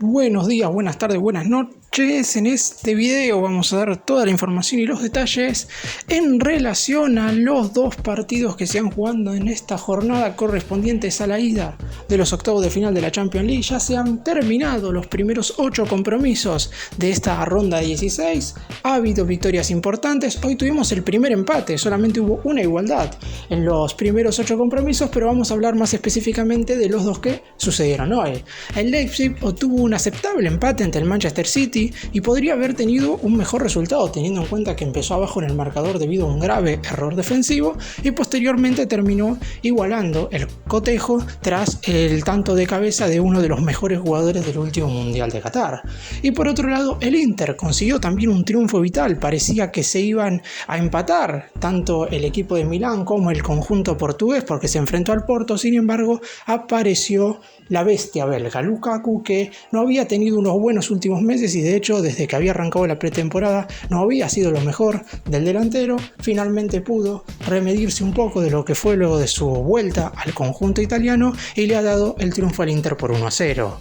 Buenos días, buenas tardes, buenas noches. En este video vamos a dar toda la información y los detalles en relación a los dos partidos que se han jugado en esta jornada correspondientes a la ida de los octavos de final de la Champions League. Ya se han terminado los primeros 8 compromisos de esta ronda de 16. Ha habido victorias importantes. Hoy tuvimos el primer empate, solamente hubo una igualdad en los primeros 8 compromisos, pero vamos a hablar más específicamente de los dos que sucedieron hoy. El Leipzig obtuvo un aceptable empate ante el Manchester City y podría haber tenido un mejor resultado teniendo en cuenta que empezó abajo en el marcador debido a un grave error defensivo y posteriormente terminó igualando el cotejo tras el tanto de cabeza de uno de los mejores jugadores del último Mundial de Qatar. Y por otro lado, el Inter consiguió también un triunfo vital. Parecía que se iban a empatar tanto el equipo de Milán como el conjunto portugués porque se enfrentó al Porto. Sin embargo, apareció la bestia belga Lukaku, que no había tenido unos buenos últimos meses y de hecho desde que había arrancado la pretemporada no había sido lo mejor del delantero. Finalmente pudo remedirse un poco de lo que fue luego de su vuelta al conjunto italiano y le ha dado el triunfo al Inter por 1-0.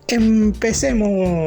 Empecemos.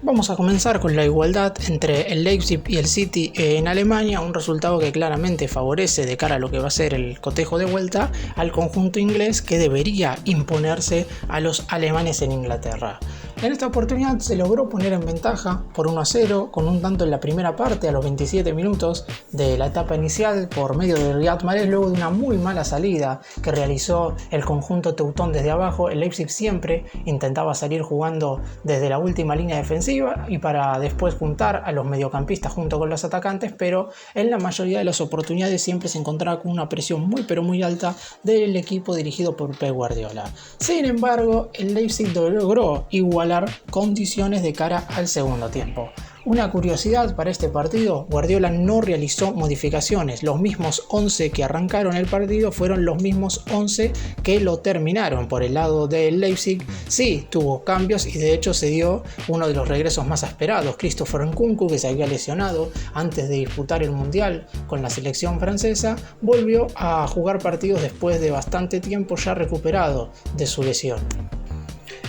Vamos a comenzar con la igualdad entre el Leipzig y el City en Alemania, un resultado que claramente favorece de cara a lo que va a ser el cotejo de vuelta al conjunto inglés, que debería imponerse a los alemanes en Inglaterra. En esta oportunidad se logró poner en ventaja por 1-0 con un tanto en la primera parte a los 27 minutos de la etapa inicial por medio de Riyad Mahrez, luego de una muy mala salida que realizó el conjunto teutón desde abajo. El Leipzig siempre intentaba salir jugando desde la última línea defensiva y para después juntar a los mediocampistas junto con los atacantes, pero en la mayoría de las oportunidades siempre se encontraba con una presión muy pero muy alta del equipo dirigido por Pep Guardiola. Sin embargo, el Leipzig logró igualar condiciones de cara al segundo tiempo. Una curiosidad para este partido: Guardiola no realizó modificaciones. Los mismos 11 que arrancaron el partido fueron los mismos 11 que lo terminaron. Por el lado del Leipzig sí tuvo cambios y de hecho se dio uno de los regresos más esperados. Christopher Nkunku, que se había lesionado antes de disputar el Mundial con la selección francesa, volvió a jugar partidos después de bastante tiempo ya recuperado de su lesión.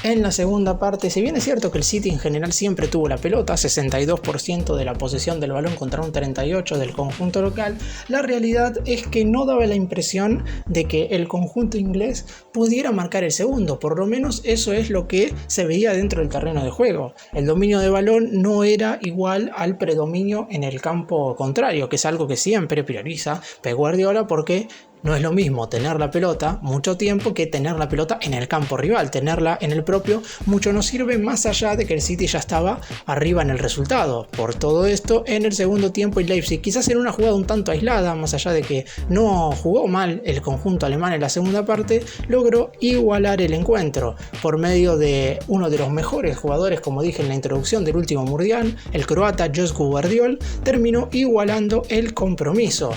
En la segunda parte, si bien es cierto que el City en general siempre tuvo la pelota, 62% de la posesión del balón contra un 38% del conjunto local, la realidad es que no daba la impresión de que el conjunto inglés pudiera marcar el segundo. Por lo menos eso es lo que se veía dentro del terreno de juego. El dominio de balón no era igual al predominio en el campo contrario, que es algo que siempre prioriza Pep Guardiola, porque no es lo mismo tener la pelota mucho tiempo que tener la pelota en el campo rival. Tenerla en el propio mucho no sirve, más allá de que el City ya estaba arriba en el resultado. Por todo esto, en el segundo tiempo el Leipzig, quizás en una jugada un tanto aislada, más allá de que no jugó mal el conjunto alemán en la segunda parte, logró igualar el encuentro por medio de uno de los mejores jugadores, como dije en la introducción, del último mundial, el croata Josip Gvardiol, terminó igualando el compromiso.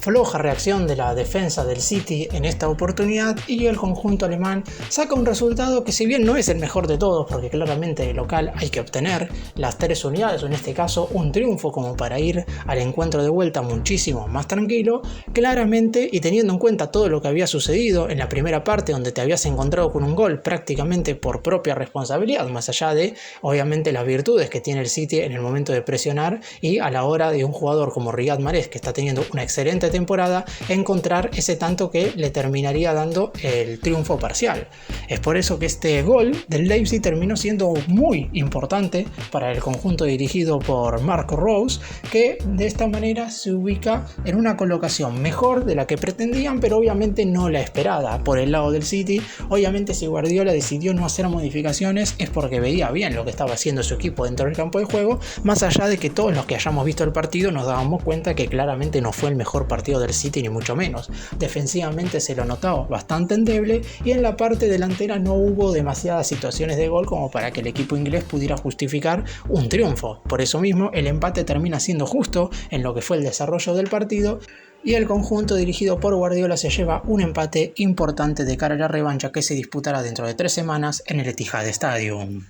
Floja reacción de la defensa del City en esta oportunidad y el conjunto alemán saca un resultado que, si bien no es el mejor de todos, porque claramente de local hay que obtener las 3 unidades o en este caso un triunfo como para ir al encuentro de vuelta muchísimo más tranquilo, claramente, y teniendo en cuenta todo lo que había sucedido en la primera parte donde te habías encontrado con un gol prácticamente por propia responsabilidad, más allá de obviamente las virtudes que tiene el City en el momento de presionar y a la hora de un jugador como Riyad Mahrez, que está teniendo una excelente temporada, encontrar ese tanto que le terminaría dando el triunfo parcial. Es por eso que este gol del Leipzig terminó siendo muy importante para el conjunto dirigido por Marco Rose, que de esta manera se ubica en una colocación mejor de la que pretendían, pero obviamente no la esperada. Por el lado del City, obviamente si Guardiola decidió no hacer modificaciones es porque veía bien lo que estaba haciendo su equipo dentro del campo de juego, más allá de que todos los que hayamos visto el partido nos dábamos cuenta que claramente no fue el mejor partido del City ni mucho menos. Defensivamente se lo notaba bastante endeble y en la parte delantera no hubo demasiadas situaciones de gol como para que el equipo inglés pudiera justificar un triunfo. Por eso mismo el empate termina siendo justo en lo que fue el desarrollo del partido y el conjunto dirigido por Guardiola se lleva un empate importante de cara a la revancha que se disputará dentro de 3 semanas en el Etihad Stadium.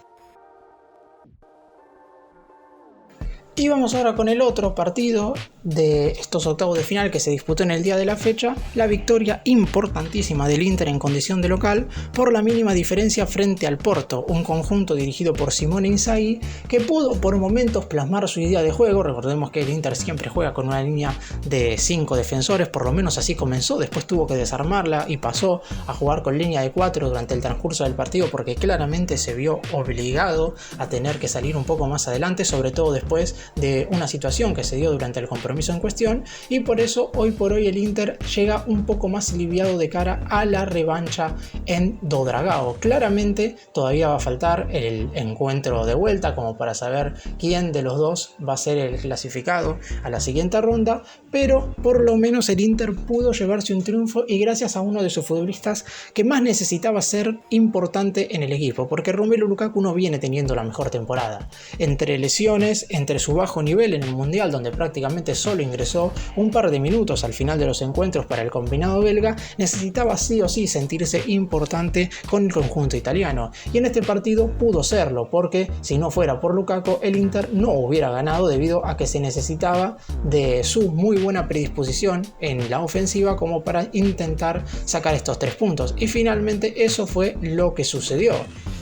Y vamos ahora con el otro partido de estos octavos de final que se disputó en el día de la fecha, la victoria importantísima del Inter en condición de local por la mínima diferencia frente al Porto, un conjunto dirigido por Simone Inzaghi que pudo por momentos plasmar su idea de juego. Recordemos que el Inter siempre juega con una línea de 5 defensores, por lo menos así comenzó, después tuvo que desarmarla y pasó a jugar con línea de 4 durante el transcurso del partido porque claramente se vio obligado a tener que salir un poco más adelante, sobre todo después de una situación que se dio durante el compromiso en cuestión, y por eso hoy por hoy el Inter llega un poco más aliviado de cara a la revancha en Do Dragao. Claramente todavía va a faltar el encuentro de vuelta como para saber quién de los dos va a ser el clasificado a la siguiente ronda, pero por lo menos el Inter pudo llevarse un triunfo y gracias a uno de sus futbolistas que más necesitaba ser importante en el equipo, porque Romelu Lukaku no viene teniendo la mejor temporada. Entre lesiones, entre su bajo nivel en el Mundial, donde prácticamente solo ingresó un par de minutos al final de los encuentros para el combinado belga, necesitaba sí o sí sentirse importante con el conjunto italiano. Y en este partido pudo serlo, porque si no fuera por Lukaku, el Inter no hubiera ganado debido a que se necesitaba de su muy buena predisposición en la ofensiva como para intentar sacar estos 3 puntos. Y finalmente eso fue lo que sucedió.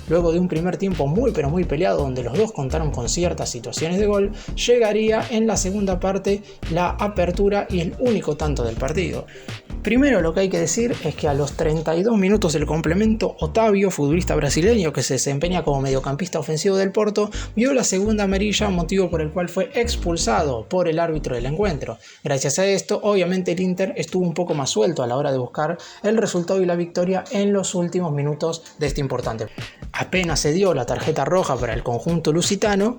Luego de un primer tiempo muy pero muy peleado donde los dos contaron con ciertas situaciones de gol, llegaría en la segunda parte la apertura y el único tanto del partido. Primero lo que hay que decir es que a los 32 minutos del complemento, Otavio, futbolista brasileño que se desempeña como mediocampista ofensivo del Porto, vio la segunda amarilla, motivo por el cual fue expulsado por el árbitro del encuentro. Gracias a esto, obviamente el Inter estuvo un poco más suelto a la hora de buscar el resultado y la victoria en los últimos minutos de este importante. Apenas se dio la tarjeta roja para el conjunto lusitano,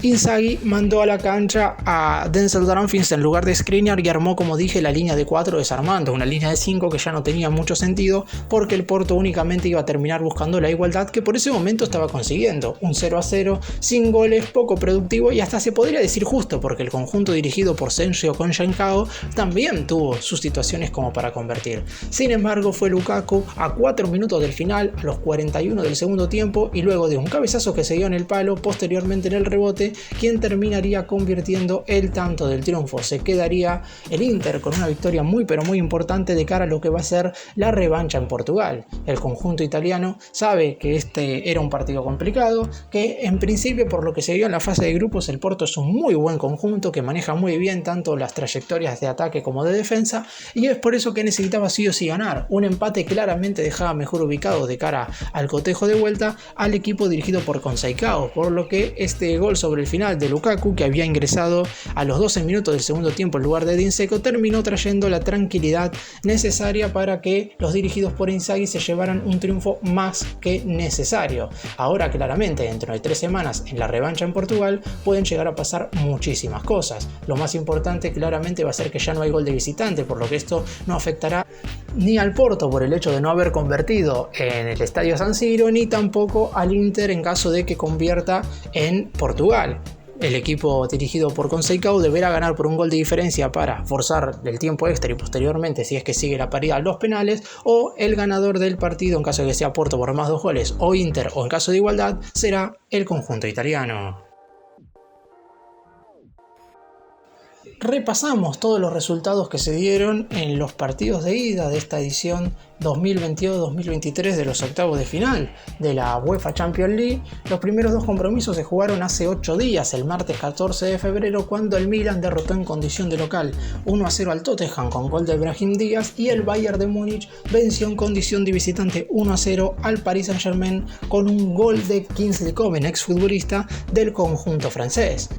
Inzaghi mandó a la cancha a Denzel Dumfries en lugar de Skriniar y armó, como dije, la línea de 4 desarmando, una línea de 5 que ya no tenía mucho sentido porque el Porto únicamente iba a terminar buscando la igualdad que por ese momento estaba consiguiendo, un 0-0 sin goles, poco productivo y hasta se podría decir justo porque el conjunto dirigido por Sergio Conceição también tuvo sus situaciones como para convertir. Sin embargo, fue Lukaku a 4 minutos del final, a los 41 del segundo tiempo y luego de un cabezazo que se dio en el palo, posteriormente en el rebote, quien terminaría convirtiendo el tanto del triunfo. Se quedaría el Inter con una victoria muy pero muy importante de cara a lo que va a ser la revancha en Portugal. El conjunto italiano sabe que este era un partido complicado, que en principio por lo que se vio en la fase de grupos el Porto es un muy buen conjunto que maneja muy bien tanto las trayectorias de ataque como de defensa y es por eso que necesitaba sí o sí ganar. Un empate claramente dejaba mejor ubicado de cara al cotejo de vuelta al equipo dirigido por Conceição, por lo que este gol sobre el final de Lukaku, que había ingresado a los 12 minutos del segundo tiempo en lugar de Edin Dzeko, terminó trayendo la tranquilidad necesaria para que los dirigidos por Inzaghi se llevaran un triunfo más que necesario. Ahora claramente dentro de 3 semanas en la revancha en Portugal pueden llegar a pasar muchísimas cosas. Lo más importante claramente va a ser que ya no hay gol de visitante, por lo que esto no afectará ni al Porto por el hecho de no haber convertido en el estadio San Siro, ni tampoco al Inter en caso de que convierta en Portugal. El equipo dirigido por Conceição deberá ganar por un gol de diferencia para forzar el tiempo extra y posteriormente, si es que sigue la paridad, los penales, o el ganador del partido en caso de que sea Porto por más 2 goles o Inter, o en caso de igualdad será el conjunto italiano. Repasamos todos los resultados que se dieron en los partidos de ida de esta edición 2022-2023 de los octavos de final de la UEFA Champions League. Los primeros 2 compromisos se jugaron hace 8 días, el martes 14 de febrero, cuando el Milan derrotó en condición de local 1-0 al Tottenham con gol de Brahim Díaz y el Bayern de Múnich venció en condición de visitante 1-0 al Paris Saint-Germain con un gol de Kingsley Coman, exfutbolista del conjunto francés.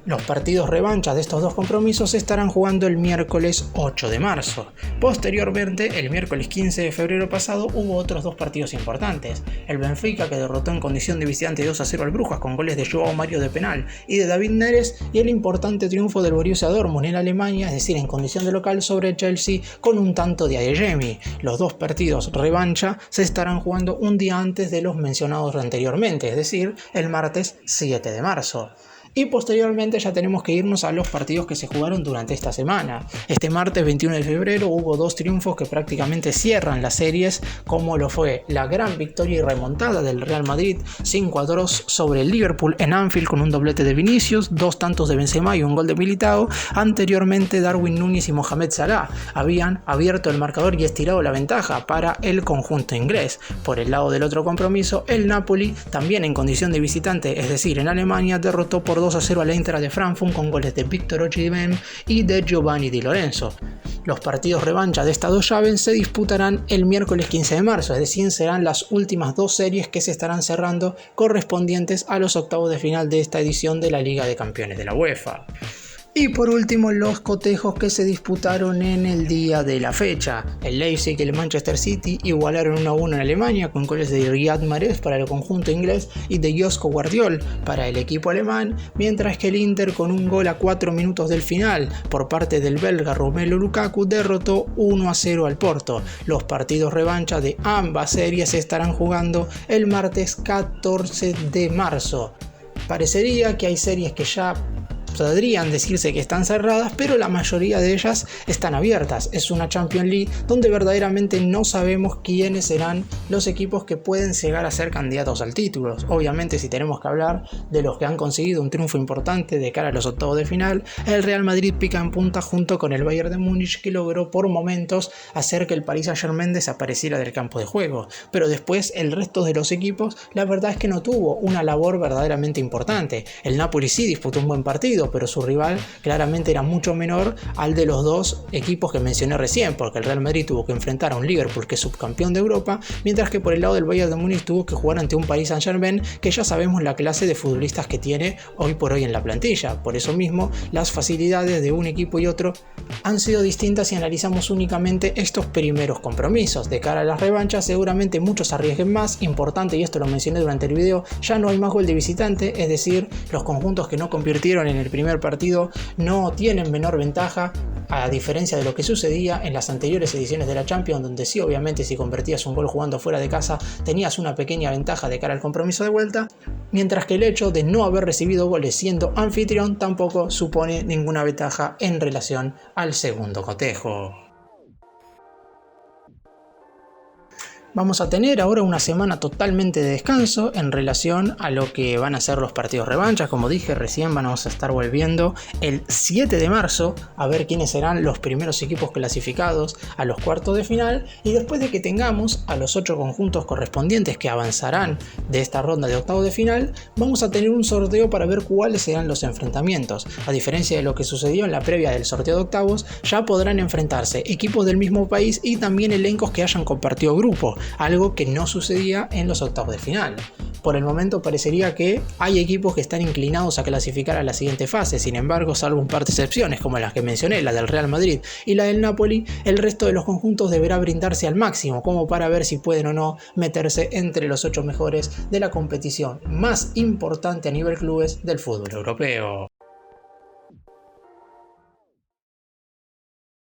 Los partidos revanchas de estos 2 compromisos se estarán jugando el miércoles 8 de marzo. Posteriormente, el miércoles 15 de febrero pasado, hubo otros 2 partidos importantes. El Benfica, que derrotó en condición de visitante 2-0 al Brujas con goles de Joao Mario de penal y de David Neres, y el importante triunfo del Borussia Dortmund en Alemania, es decir, en condición de local sobre el Chelsea con un tanto de Adeyemi. Los 2 partidos revancha se estarán jugando un día antes de los mencionados anteriormente, es decir, el martes 7 de marzo. Y posteriormente ya tenemos que irnos a los partidos que se jugaron durante esta semana. Este martes 21 de febrero hubo dos triunfos que prácticamente cierran las series, como lo fue la gran victoria y remontada del Real Madrid 5-2 sobre el Liverpool en Anfield con un doblete de Vinicius, 2 tantos de Benzema y un gol de Militao. Anteriormente Darwin Núñez y Mohamed Salah habían abierto el marcador y estirado la ventaja para el conjunto inglés. Por el lado del otro compromiso, el Napoli, también en condición de visitante, es decir en Alemania, derrotó por 2-0 al Eintracht de Frankfurt con goles de Victor Osimhen y de Giovanni Di Lorenzo. Los partidos revancha de estas dos llaves se disputarán el miércoles 15 de marzo, es decir, serán las últimas dos series que se estarán cerrando correspondientes a los octavos de final de esta edición de la Liga de Campeones de la UEFA. Y por último, los cotejos que se disputaron en el día de la fecha. El Leipzig y el Manchester City igualaron 1-1 en Alemania con goles de Riyad Mahrez para el conjunto inglés y de Josko Gvardiol para el equipo alemán, mientras que el Inter, con un gol a 4 minutos del final por parte del belga Romelu Lukaku, derrotó 1-0 al Porto. Los partidos revancha de ambas series se estarán jugando el martes 14 de marzo. Parecería que hay series que ya podrían decirse que están cerradas, pero la mayoría de ellas están abiertas. Es una Champions League donde verdaderamente no sabemos quiénes serán los equipos que pueden llegar a ser candidatos al título. Obviamente, si tenemos que hablar de los que han conseguido un triunfo importante de cara a los octavos de final, el Real Madrid pica en punta junto con el Bayern de Múnich, que logró por momentos hacer que el Paris Saint-Germain desapareciera del campo de juego. Pero después el resto de los equipos, la verdad es que no tuvo una labor verdaderamente importante. El Napoli sí disputó un buen partido, pero su rival claramente era mucho menor al de los dos equipos que mencioné recién, porque el Real Madrid tuvo que enfrentar a un Liverpool que es subcampeón de Europa, mientras que por el lado del Bayern de Múnich tuvo que jugar ante un Paris Saint-Germain que ya sabemos la clase de futbolistas que tiene hoy por hoy en la plantilla. Por eso mismo, las facilidades de un equipo y otro han sido distintas si analizamos únicamente estos primeros compromisos. De cara a las revanchas, seguramente muchos arriesguen más. Importante, y esto lo mencioné durante el video, ya no hay más gol de visitante, es decir, los conjuntos que no convirtieron en el primer partido no tienen menor ventaja, a diferencia de lo que sucedía en las anteriores ediciones de la Champions, donde sí, obviamente, si convertías un gol jugando fuera de casa tenías una pequeña ventaja de cara al compromiso de vuelta, mientras que el hecho de no haber recibido goles siendo anfitrión tampoco supone ninguna ventaja en relación al segundo cotejo. Vamos a tener ahora una semana totalmente de descanso en relación a lo que van a ser los partidos revanchas. Como dije recién, vamos a estar volviendo el 7 de marzo a ver quiénes serán los primeros equipos clasificados a los cuartos de final, y después de que tengamos a los 8 conjuntos correspondientes que avanzarán de esta ronda de octavos de final, vamos a tener un sorteo para ver cuáles serán los enfrentamientos. A diferencia de lo que sucedió en la previa del sorteo de octavos, ya podrán enfrentarse equipos del mismo país y también elencos que hayan compartido grupo, algo que no sucedía en los octavos de final. Por el momento parecería que hay equipos que están inclinados a clasificar a la siguiente fase. Sin embargo, salvo un par de excepciones como las que mencioné, la del Real Madrid y la del Napoli, el resto de los conjuntos deberá brindarse al máximo como para ver si pueden o no meterse entre los 8 mejores de la competición más importante a nivel clubes del fútbol europeo.